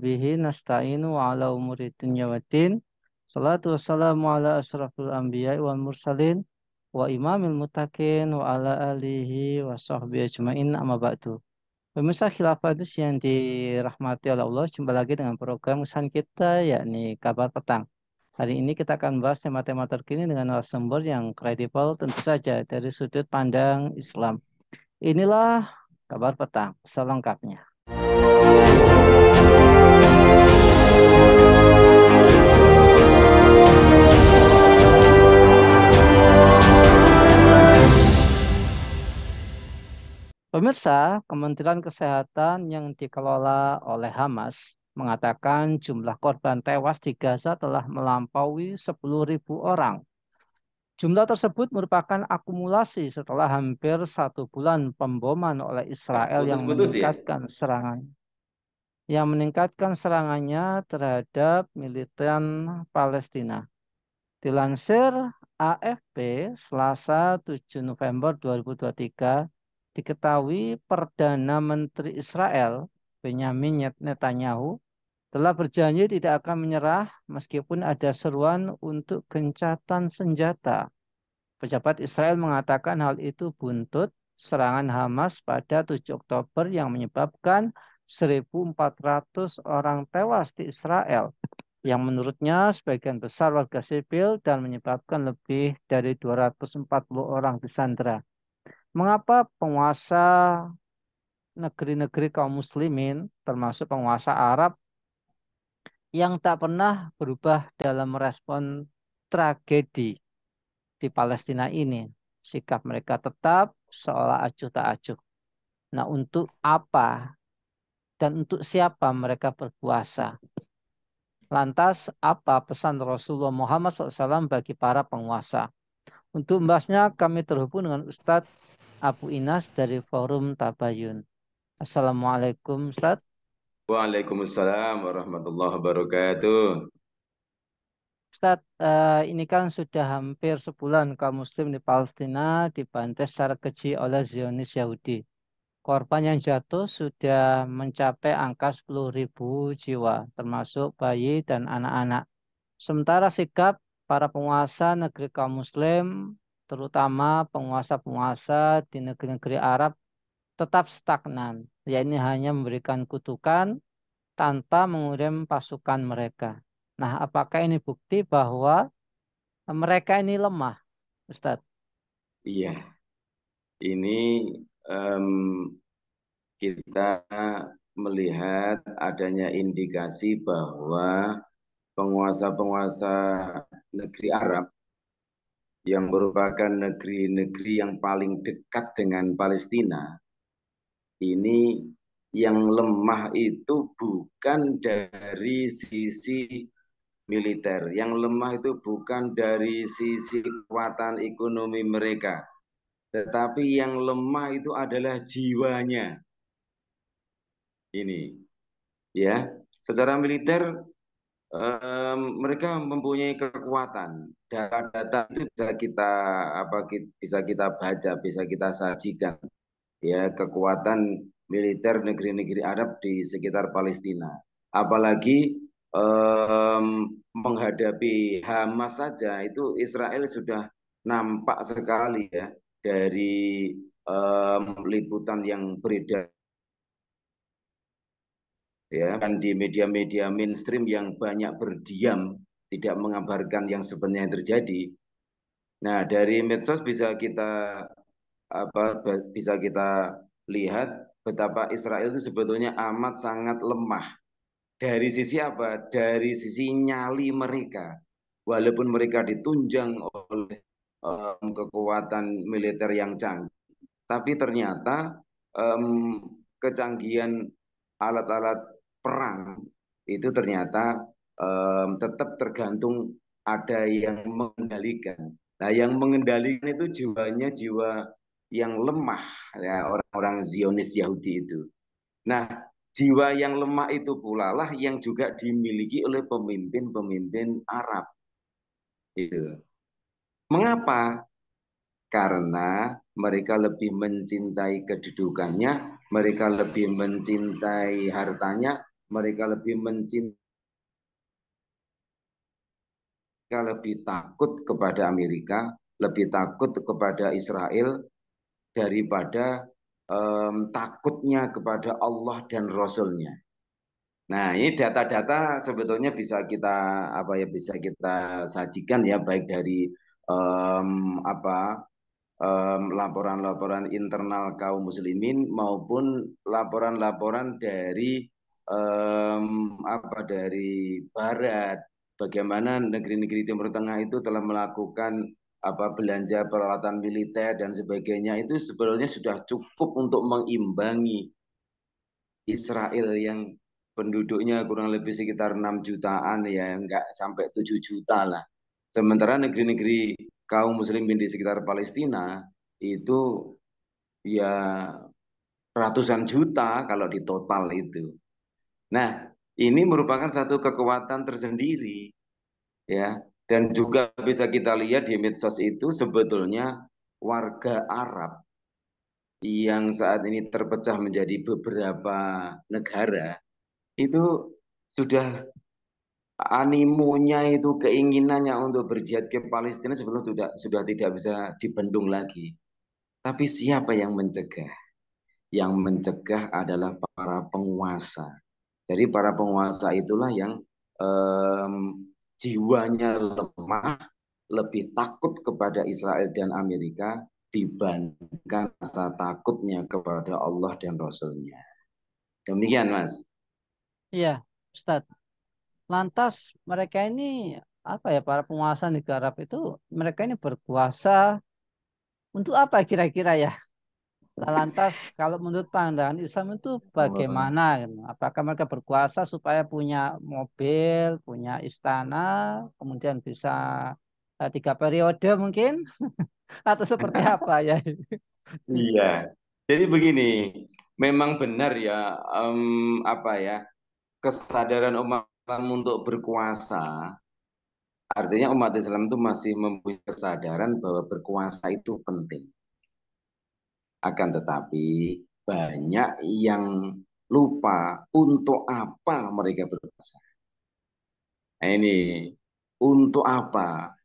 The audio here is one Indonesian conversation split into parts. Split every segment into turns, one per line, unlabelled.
bihi nasta'inu ala umuri dunya waddin. Salatu wassalamu ala asrafil anbiya'i wal mursalin wa imamil muttaqin wa ala alihi wa sahbihi ajma'in amma ba'du. Pemirsa Khilafadus yang dirahmati oleh Allah, jumpa lagi dengan program kesayangan kita yakni Kabar Petang. Hari ini kita akan bahas tema-tema terkini dengan narasumber yang kredibel tentu saja dari sudut pandang Islam. Inilah Kabar Petang selengkapnya. Pemirsa, Kementerian Kesehatan yang dikelola oleh Hamas mengatakan jumlah korban tewas di Gaza telah melampaui 10.000 orang. Jumlah tersebut merupakan akumulasi setelah hampir 1 bulan pemboman oleh Israel
Putus-putus ya?
yang meningkatkan serangannya terhadap militer Palestina. Dilansir AFP Selasa 7 November 2023, diketahui Perdana Menteri Israel Benyamin Netanyahu telah berjanji tidak akan menyerah meskipun ada seruan untuk gencatan senjata. Pejabat Israel mengatakan hal itu buntut serangan Hamas pada 7 Oktober yang menyebabkan 1.400 orang tewas di Israel, yang menurutnya sebagian besar warga sipil dan menyebabkan lebih dari 240 orang disandera. Mengapa penguasa negeri-negeri kaum muslimin, termasuk penguasa Arab, yang tak pernah berubah dalam merespon tragedi di Palestina ini, sikap mereka tetap seolah acuh tak acuh. Nah, untuk apa dan untuk siapa mereka berpuasa? Lantas, apa pesan Rasulullah Muhammad SAW bagi para penguasa? Untuk membahasnya, kami terhubung dengan Ustadz Abu Inas dari Forum Tabayun. Assalamualaikum, Ustadz.
Waalaikumsalam warahmatullahi wabarakatuh.
Ustadz, ini kan sudah hampir sebulan kaum muslim di Palestina dibantai secara keji oleh Zionis Yahudi. Korban yang jatuh sudah mencapai angka 10.000 jiwa, termasuk bayi dan anak-anak. Sementara sikap para penguasa negeri kaum muslim, terutama penguasa-penguasa di negeri-negeri Arab, tetap stagnan. Yaitu hanya memberikan kutukan tanpa mengirim pasukan mereka. Nah, apakah ini bukti bahwa mereka ini lemah, Ustadz?
Iya, ini em, kita melihat adanya indikasi bahwa penguasa-penguasa negeri Arab yang merupakan negeri-negeri yang paling dekat dengan Palestina, ini yang lemah itu bukan dari sisi militer. Yang lemah itu bukan dari sisi kekuatan ekonomi mereka, tetapi yang lemah itu adalah jiwanya. Ini, ya, secara militer mereka mempunyai kekuatan. Data-data itu bisa kita baca, bisa kita sajikan. Ya, kekuatan militer negeri-negeri Arab di sekitar Palestina. Apalagi menghadapi Hamas saja itu Israel sudah nampak sekali ya dari liputan yang beredar ya kan di media-media mainstream yang banyak berdiam tidak mengabarkan yang sebenarnya terjadi. Nah, dari medsos bisa kita lihat betapa Israel itu sebetulnya amat sangat lemah. Dari sisi apa? Dari sisi nyali mereka. Walaupun mereka ditunjang oleh kekuatan militer yang canggih, tapi ternyata kecanggihan alat-alat perang itu ternyata tetap tergantung ada yang mengendalikan. Nah, yang mengendalikan itu jiwanya jiwa yang lemah, ya, orang-orang Zionis Yahudi itu. Nah, jiwa yang lemah itu pula lah yang juga dimiliki oleh pemimpin-pemimpin Arab. Itu. Mengapa? Karena mereka lebih mencintai kedudukannya, mereka lebih mencintai hartanya, mereka lebih mencintai, lebih takut kepada Amerika, lebih takut kepada Israel daripada takutnya kepada Allah dan Rasulnya. Nah, ini data-data sebetulnya bisa kita apa ya bisa kita sajikan ya baik dari apa laporan-laporan internal kaum muslimin maupun laporan-laporan dari apa dari barat bagaimana negeri-negeri Timur Tengah itu telah melakukan apa belanja peralatan militer dan sebagainya itu sebenarnya sudah cukup untuk mengimbangi Israel yang penduduknya kurang lebih sekitar 6 jutaan ya enggak sampai 7 juta lah. Sementara negeri-negeri kaum muslimin di sekitar Palestina itu ya ratusan juta kalau di total itu. Nah, ini merupakan satu kekuatan tersendiri ya. Dan juga bisa kita lihat di medsos itu sebetulnya warga Arab yang saat ini terpecah menjadi beberapa negara itu sudah animonya itu keinginannya untuk berjihad ke Palestina sebelum sudah tidak bisa dibendung lagi. Tapi siapa yang mencegah? Yang mencegah adalah para penguasa. Jadi para penguasa itulah yang em, jiwanya lemah, lebih takut kepada Israel dan Amerika dibandingkan rasa takutnya kepada Allah dan Rasulnya. Demikian, Mas.
Iya, Ustadz. Lantas mereka ini apa ya para penguasa negara Arab itu mereka ini berkuasa untuk apa kira-kira ya? Nah, lantas kalau menurut pandangan Islam itu
Oh,
bagaimana, gitu? Apakah mereka berkuasa supaya punya mobil, punya istana, kemudian bisa 3 periode mungkin, atau seperti apa ya?
iya. Jadi begini, memang benar ya, apa ya, kesadaran umat Islam untuk berkuasa, artinya umat Islam itu masih mempunyai kesadaran bahwa berkuasa itu penting. Akan tetapi banyak yang lupa untuk apa mereka berkuasa. Nah ini, untuk apa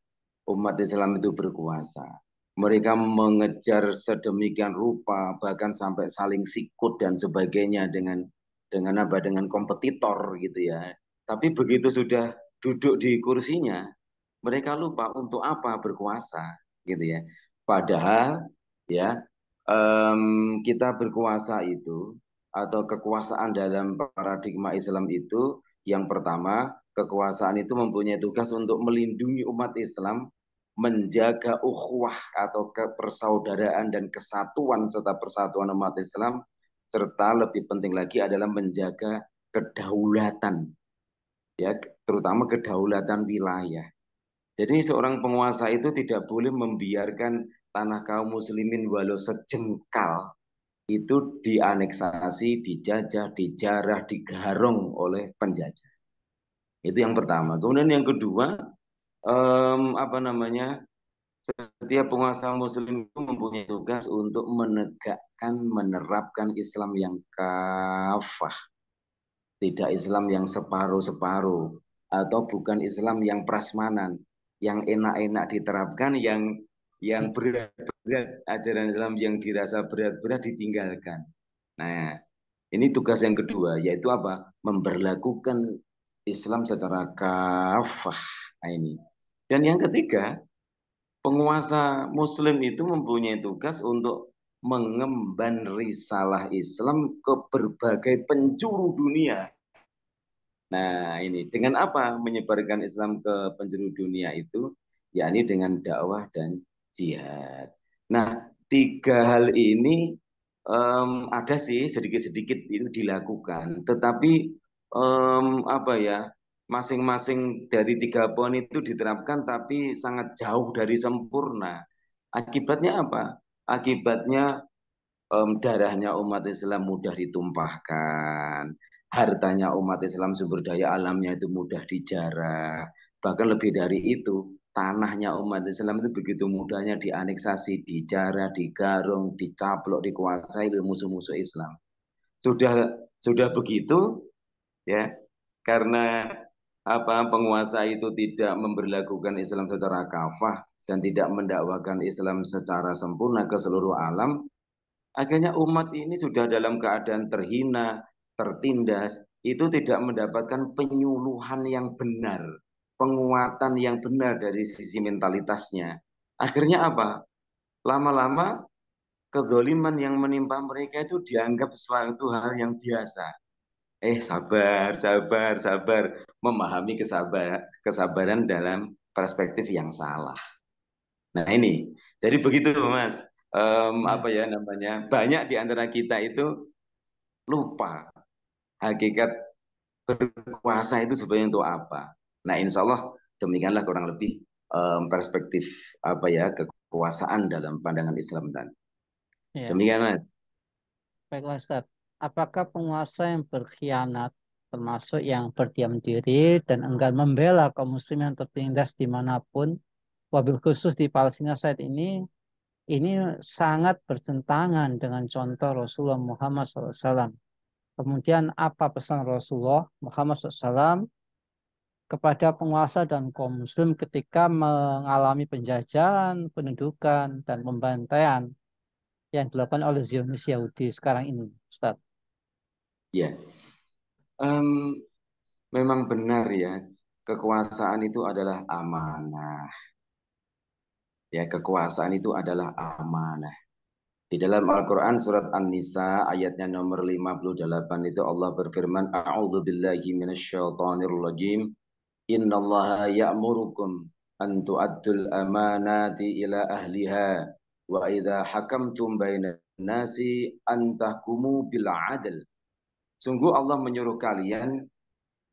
umat Islam itu berkuasa? Mereka mengejar sedemikian rupa, bahkan sampai saling sikut dan sebagainya dengan apa? Dengan kompetitor gitu ya. Tapi begitu sudah duduk di kursinya, mereka lupa untuk apa berkuasa, gitu ya. Padahal ya kita berkuasa itu atau kekuasaan dalam paradigma Islam itu yang pertama kekuasaan itu mempunyai tugas untuk melindungi umat Islam, menjaga ukhuwah atau kepersaudaraan dan kesatuan serta persatuan umat Islam, serta lebih penting lagi adalah menjaga kedaulatan, ya, terutama kedaulatan wilayah. Jadi seorang penguasa itu tidak boleh membiarkan tanah kaum muslimin walau sejengkal itu dianeksasi, dijajah, dijarah, digarong oleh penjajah. Itu yang pertama. Kemudian yang kedua, apa namanya? Setiap penguasa muslim itu mempunyai tugas untuk menegakkan, menerapkan Islam yang kafah, tidak Islam yang separuh-separuh, atau bukan Islam yang prasmanan, yang enak-enak diterapkan, yang berat-berat, ajaran Islam yang dirasa berat-berat ditinggalkan. Nah, ini tugas yang kedua, yaitu apa? Memberlakukan Islam secara kafah. Nah, ini. Dan yang ketiga, penguasa Muslim itu mempunyai tugas untuk mengemban risalah Islam ke berbagai penjuru dunia. Nah, ini dengan apa menyebarkan Islam ke penjuru dunia itu? Yakni dengan dakwah dan jihad. Nah, tiga hal ini ada sih sedikit-sedikit itu dilakukan, tetapi apa ya, masing-masing dari tiga poin itu diterapkan, tapi sangat jauh dari sempurna. Akibatnya apa? Akibatnya darahnya umat Islam mudah ditumpahkan, hartanya umat Islam sumber daya alamnya itu mudah dijarah, bahkan lebih dari itu, tanahnya umat Islam itu begitu mudahnya dianeksasi, dijarah, digarung, dicaplok, dikuasai oleh musuh-musuh Islam. Sudah sudah begitu, ya. Karena penguasa itu tidak memberlakukan Islam secara kafah dan tidak mendakwakan Islam secara sempurna ke seluruh alam, akhirnya umat ini sudah dalam keadaan terhina, tertindas, itu tidak mendapatkan penyuluhan yang benar, penguatan yang benar dari sisi mentalitasnya. Akhirnya apa? Lama-lama kezoliman yang menimpa mereka itu dianggap suatu hal yang biasa. Sabar, sabar, sabar. Memahami kesabaran dalam perspektif yang salah. Nah ini, jadi begitu Mas.
Ya,
Apa ya namanya? Banyak di antara kita itu lupa hakikat berkuasa itu sebenarnya untuk apa. Nah insya Allah demikianlah kurang lebih perspektif apa ya kekuasaan dalam pandangan Islam dan
ya.
demikian Mas.
Baiklah, Ustaz. Apakah penguasa yang berkhianat, termasuk yang berdiam diri dan enggan membela kaum muslim yang tertindas dimanapun, wabil khusus di Palestina saat ini sangat bertentangan dengan contoh Rasulullah Muhammad SAW. Kemudian apa pesan Rasulullah Muhammad SAW kepada penguasa dan kaum muslim ketika mengalami penjajahan, pendudukan, dan pembantaian yang dilakukan oleh Zionis Yahudi sekarang ini, Ustaz?
Ya, em, memang benar ya kekuasaan itu adalah amanah. Ya, kekuasaan itu adalah amanah. Di dalam Al-Quran surat An-Nisa ayatnya nomor 58 itu Allah berfirman, A'udzu billahi minasyaitonir rajim. Innallaha ya'murukum an tu'addul amanati ila ahliha wa idza hakamtum bainan nasi an tahkumu bil adl. Sungguh Allah menyuruh kalian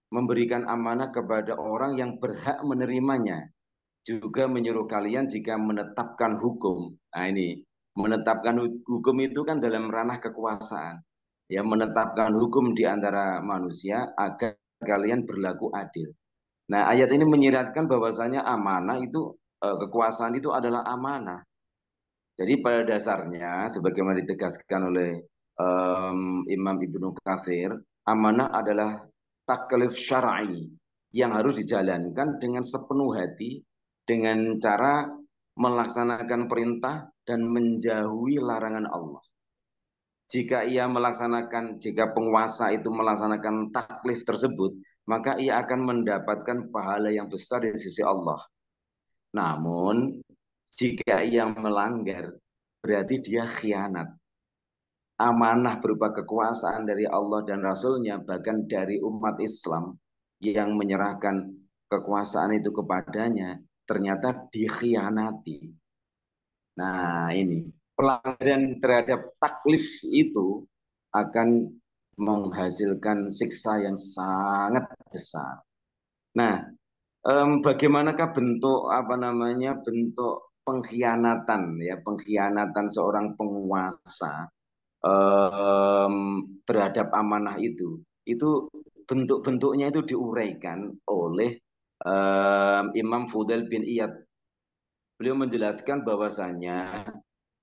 memberikan amanah kepada orang yang berhak menerimanya, juga menyuruh kalian jika menetapkan hukum. Nah ini, menetapkan hukum itu kan dalam ranah kekuasaan. Ya, menetapkan hukum di antara manusia agar kalian berlaku adil. Nah, ayat ini menyiratkan bahwasanya amanah itu kekuasaan itu adalah amanah. Jadi pada dasarnya sebagaimana ditegaskan oleh Imam Ibnu Katsir, amanah adalah taklif syar'i yang harus dijalankan dengan sepenuh hati dengan cara melaksanakan perintah dan menjauhi larangan Allah. Jika penguasa itu melaksanakan taklif tersebut, maka ia akan mendapatkan pahala yang besar dari sisi Allah. Namun, jika ia melanggar, berarti dia khianat. Amanah berupa kekuasaan dari Allah dan Rasulnya, bahkan dari umat Islam yang menyerahkan kekuasaan itu kepadanya, ternyata dikhianati. Nah ini, pelanggaran terhadap taklif itu akan menghasilkan siksa yang sangat besar. Nah, bagaimanakah bentuk bentuk pengkhianatan ya pengkhianatan seorang penguasa terhadap amanah itu bentuk-bentuknya itu diuraikan oleh Imam Fudail bin Iyad. Beliau menjelaskan bahwasanya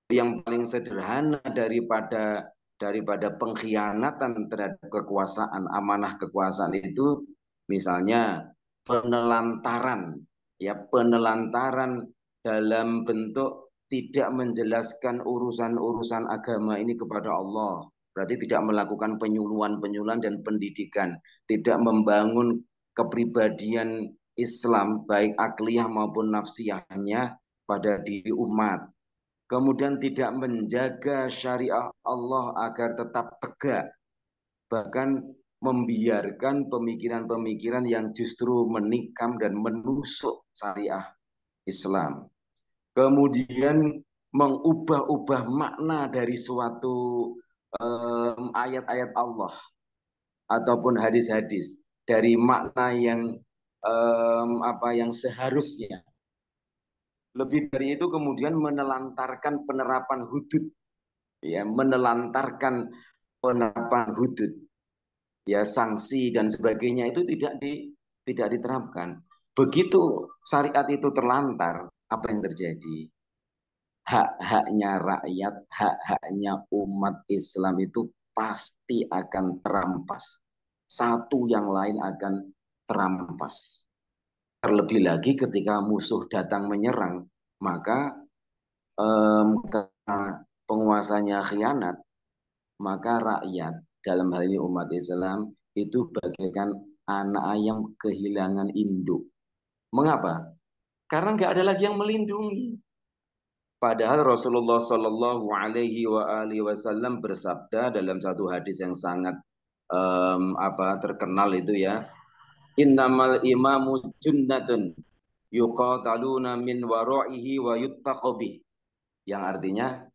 yang paling sederhana daripada pengkhianatan terhadap kekuasaan, amanah kekuasaan itu misalnya penelantaran, ya penelantaran dalam bentuk tidak menjelaskan urusan-urusan agama ini kepada Allah. Berarti tidak melakukan penyuluhan-penyuluhan dan pendidikan, tidak membangun kepribadian Islam baik akliyah maupun nafsiyahnya pada diri umat, kemudian tidak menjaga syariah Allah agar tetap tegak, bahkan membiarkan pemikiran-pemikiran yang justru menikam dan menusuk syariah Islam. Kemudian mengubah-ubah makna dari suatu ayat-ayat Allah ataupun hadis-hadis dari makna yang seharusnya. Lebih dari itu kemudian menelantarkan penerapan hudud, ya menelantarkan penerapan hudud, ya sanksi dan sebagainya itu tidak diterapkan. Begitu syariat itu terlantar, apa yang terjadi? Hak-haknya rakyat, hak-haknya umat Islam itu pasti akan terampas. satu yang lain akan terampas. Terlebih lagi ketika musuh datang menyerang, maka karena penguasanya khianat, maka rakyat dalam hal ini umat Islam itu bagaikan anak ayam kehilangan induk. Mengapa? Karena nggak ada lagi yang melindungi. Padahal Rasulullah Shallallahu Alaihi Wasallam bersabda dalam satu hadis yang sangat terkenal itu ya, Innamal imamu junnatun yuqataluna min wara'ihi wa yuttaqobih. Yang artinya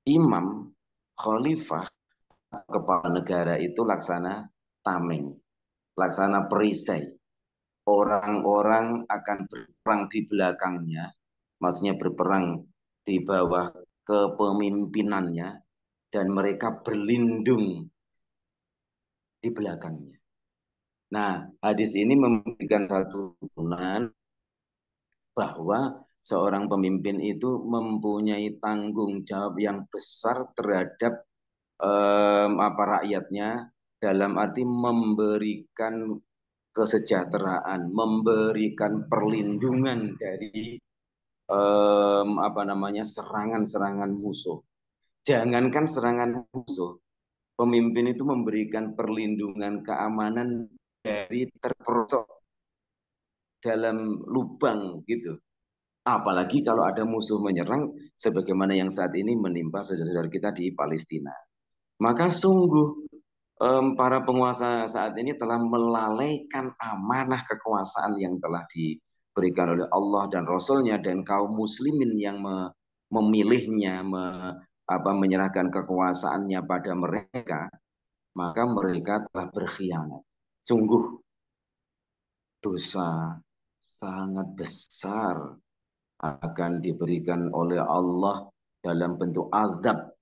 imam, khalifah, kepala negara itu laksana tameng, laksana perisai. Orang-orang akan berperang di belakangnya, maksudnya berperang di bawah kepemimpinannya, dan mereka berlindung di belakangnya. Nah, hadis ini memberikan satu turunan bahwa seorang pemimpin itu mempunyai tanggung jawab yang besar terhadap rakyatnya, dalam arti memberikan kesejahteraan, memberikan perlindungan dari serangan-serangan musuh. Jangankan serangan musuh, pemimpin itu memberikan perlindungan keamanan dari terperosok dalam lubang gitu. Apalagi kalau ada musuh menyerang sebagaimana yang saat ini menimpa saudara-saudara kita di Palestina. Maka sungguh para penguasa saat ini telah melalaikan amanah kekuasaan yang telah diberikan oleh Allah dan Rasul-Nya, dan kaum muslimin yang memilihnya, menyerahkan kekuasaannya pada mereka, maka mereka telah berkhianat. Sungguh dosa sangat besar akan diberikan oleh Allah dalam bentuk azab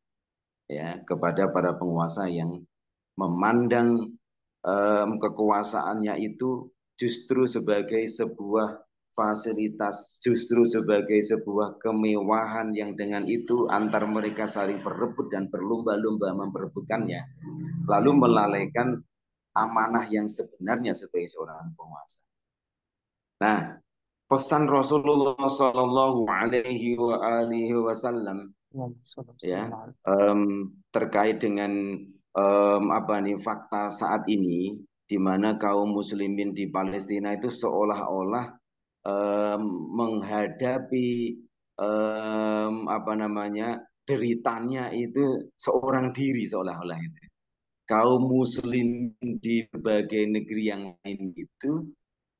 ya kepada para penguasa yang memandang kekuasaannya itu justru sebagai sebuah fasilitas, justru sebagai sebuah kemewahan yang dengan itu antar mereka saling berebut dan berlomba-lomba memperebutkannya, lalu melalaikan amanah yang sebenarnya sebagai seorang penguasa. Nah, pesan Rasulullah Shallallahu Alaihi Wasallam ya terkait dengan fakta saat ini, di mana kaum muslimin di Palestina itu seolah-olah menghadapi deritanya itu seorang diri, seolah-olah itu kaum muslim di berbagai negeri yang lain itu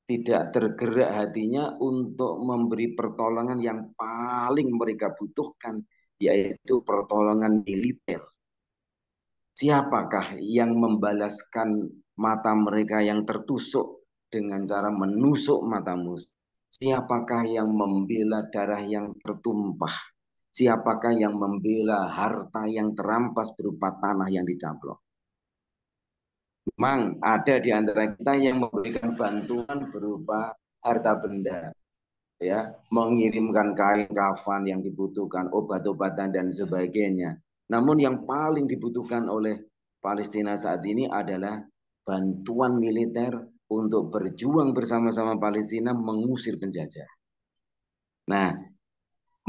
tidak tergerak hatinya untuk memberi pertolongan yang paling mereka butuhkan, yaitu pertolongan militer. Siapakah yang membalaskan mata mereka yang tertusuk dengan cara menusuk mata musuh? Siapakah yang membela darah yang tertumpah? Siapakah yang membela harta yang terampas berupa tanah yang dicaplok? Memang ada di antara kita yang memberikan bantuan berupa harta benda, ya, mengirimkan kain kafan yang dibutuhkan, obat-obatan dan sebagainya. Namun yang paling dibutuhkan oleh Palestina saat ini adalah bantuan militer untuk berjuang bersama-sama Palestina mengusir penjajah. Nah,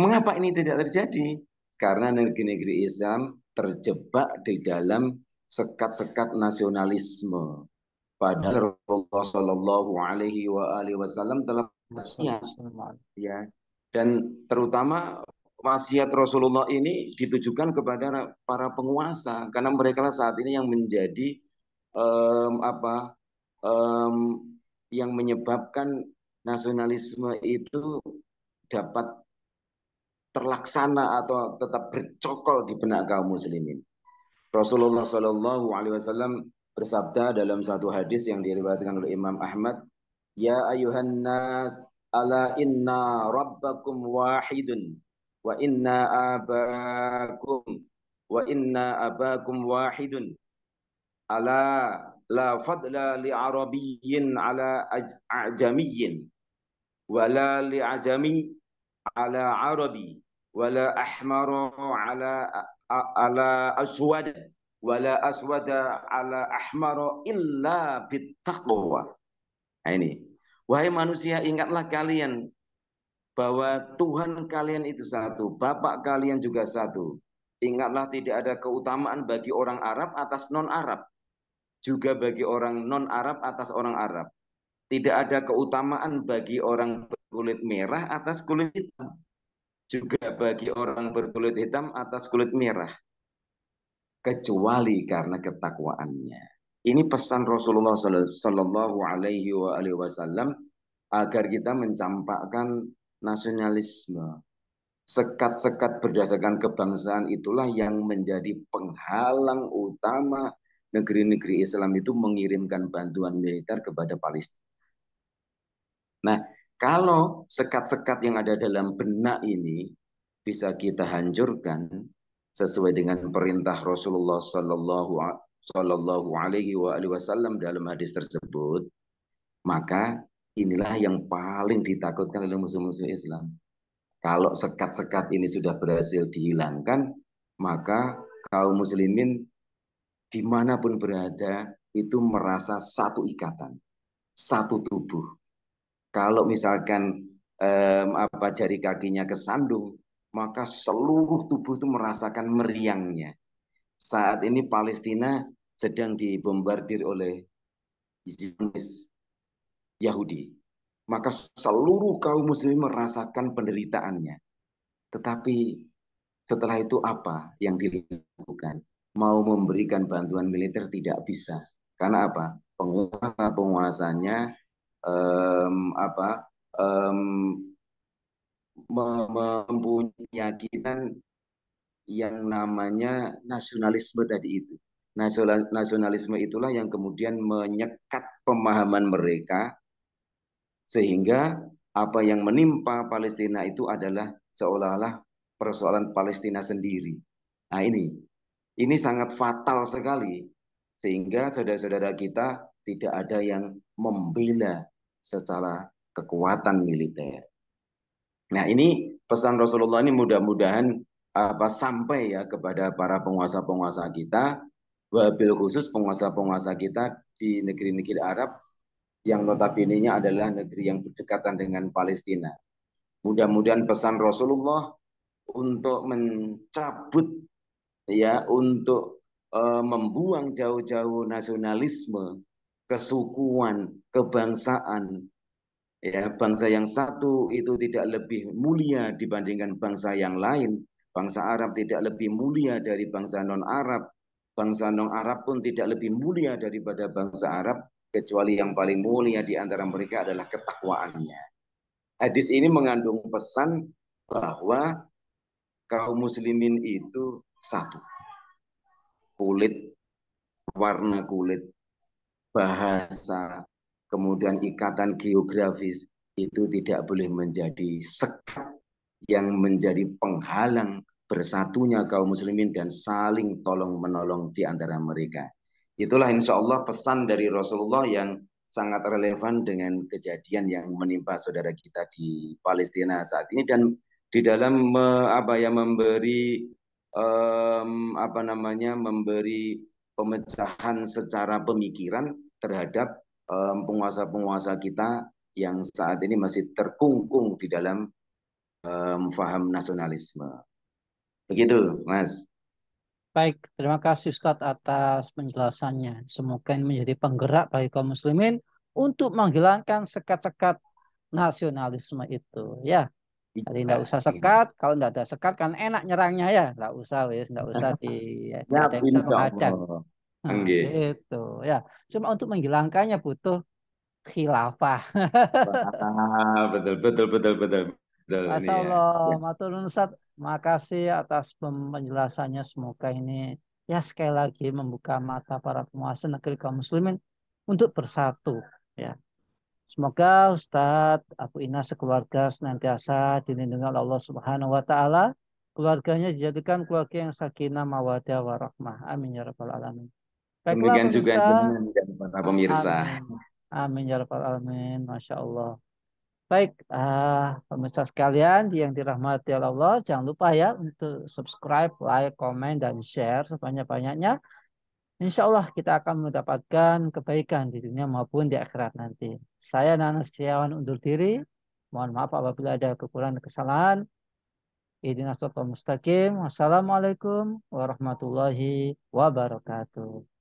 mengapa ini tidak terjadi? Karena negeri-negeri Islam terjebak di dalam sekat-sekat nasionalisme. Padahal Rasulullah Shallallahu Alaihi Wasallam telah wasiat, ya, dan terutama wasiat Rasulullah ini ditujukan kepada para penguasa, karena mereka lah saat ini yang menjadi um, apa yang menyebabkan nasionalisme itu dapat terlaksana atau tetap bercokol di benak kaum muslimin. Rasulullah Shallallahu Alaihi Wasallam bersabda dalam satu hadis yang diriwayatkan oleh Imam Ahmad, Ya ayuhan nas, ala inna rabbakum wahidun, wa inna abakum, wa inna abakum wahidun, ala la fadla li arabiyyin ala ajamiyyin, wala li ajami ala arabi, wala ahmara ala aswad, wala aswada ala ahmara illa bittaqwa. Nah ini, wahai manusia, ingatlah kalian bahwa Tuhan kalian itu satu, Bapak kalian juga satu. Ingatlah tidak ada keutamaan bagi orang Arab atas non-Arab, juga bagi orang non-Arab atas orang Arab. Tidak ada keutamaan bagi orang berkulit merah atas kulit hitam, juga bagi orang berkulit hitam atas kulit merah, kecuali karena ketakwaannya. Ini pesan Rasulullah Sallallahu Alaihi Wasallam agar kita mencampakkan nasionalisme. Sekat-sekat berdasarkan kebangsaan itulah yang menjadi penghalang utama negeri-negeri Islam itu mengirimkan bantuan militer kepada Palestina. Nah, kalau sekat-sekat yang ada dalam benak ini bisa kita hancurkan sesuai dengan perintah Rasulullah Sallallahu Alaihi Wasallam dalam hadis tersebut, maka inilah yang paling ditakutkan oleh musuh-musuh Islam. Kalau sekat-sekat ini sudah berhasil dihilangkan, maka kaum muslimin dimanapun berada itu merasa satu ikatan, satu tubuh. Kalau misalkan jari kakinya kesandung, maka seluruh tubuh itu merasakan meriangnya. Saat ini Palestina sedang dibombardir oleh Zionis Yahudi. Maka seluruh kaum muslim merasakan penderitaannya. Tetapi setelah itu apa yang dilakukan? Mau memberikan bantuan militer tidak bisa. Karena apa? Penguasa-penguasanya mempunyai keyakinan yang namanya nasionalisme tadi itu. Nasionalisme itulah yang kemudian menyekat pemahaman mereka sehingga apa yang menimpa Palestina itu adalah seolah-olah persoalan Palestina sendiri. Nah ini sangat fatal sekali sehingga saudara-saudara kita tidak ada yang membela secara kekuatan militer. Nah ini pesan Rasulullah ini mudah-mudahan sampai ya kepada para penguasa-penguasa kita, wabil khusus penguasa-penguasa kita di negeri-negeri Arab yang notabene-nya adalah negeri yang berdekatan dengan Palestina. Mudah-mudahan pesan Rasulullah untuk mencabut ya untuk membuang jauh-jauh nasionalisme, kesukuan, kebangsaan. Ya, bangsa yang satu itu tidak lebih mulia dibandingkan bangsa yang lain. Bangsa Arab tidak lebih mulia dari bangsa non-Arab. Bangsa non-Arab pun tidak lebih mulia daripada bangsa Arab, kecuali yang paling mulia di antara mereka adalah ketakwaannya. Hadis ini mengandung pesan bahwa kaum muslimin itu satu. Kulit, warna kulit, bahasa, kemudian ikatan geografis itu tidak boleh menjadi sekat yang menjadi penghalang bersatunya kaum muslimin dan saling tolong menolong di antara mereka. Itulah insya Allah pesan dari Rasulullah yang sangat relevan dengan kejadian yang menimpa saudara kita di Palestina saat ini dan di dalam memberi memberi pemecahan secara pemikiran terhadap penguasa-penguasa kita yang saat ini masih terkungkung di dalam faham nasionalisme. Begitu, Mas.
Baik, terima kasih Ustadz atas penjelasannya. Semoga ini menjadi penggerak bagi kaum muslimin untuk menghilangkan sekat-sekat nasionalisme itu. Ya, jadi tidak
Iya,
usah
iya.
sekat. Kalau tidak ada sekat kan enak nyerangnya ya. Tidak usah, wis, tidak usah tidak
Siap,
ada yang bisa
insya
menghadang.
Allah.
Nah,
Enggak.
gitu. Ya, cuma untuk menghilangkannya butuh khilafah.
Wah, betul, betul, betul, betul, betul ini
Masya
ya.
Allah,
Ya.
matur nuwun Ustaz. Makasih atas penjelasannya. Semoga ini ya sekali lagi membuka mata para penguasa negeri kaum muslimin untuk bersatu. Ya, semoga Ustadz Abu Inas sekeluarga senantiasa dilindungi oleh Allah Subhanahu Wa Taala. Keluarganya dijadikan keluarga yang sakinah, mawadah, warahmah. Amin ya rabbal alamin. Baiklah
Demikian juga
pemirsa.
jangan dan para pemirsa.
Amin. Amin ya rabbal alamin. Masya Allah. Baik, pemirsa sekalian yang dirahmati Allah, jangan lupa ya untuk subscribe, like, komen, dan share sebanyak-banyaknya. Insya Allah kita akan mendapatkan kebaikan di dunia maupun di akhirat nanti. Saya Nana Setiawan undur diri. Mohon maaf apabila ada kekurangan kesalahan. Ihdinas siratal mustaqim. Wassalamualaikum warahmatullahi wabarakatuh.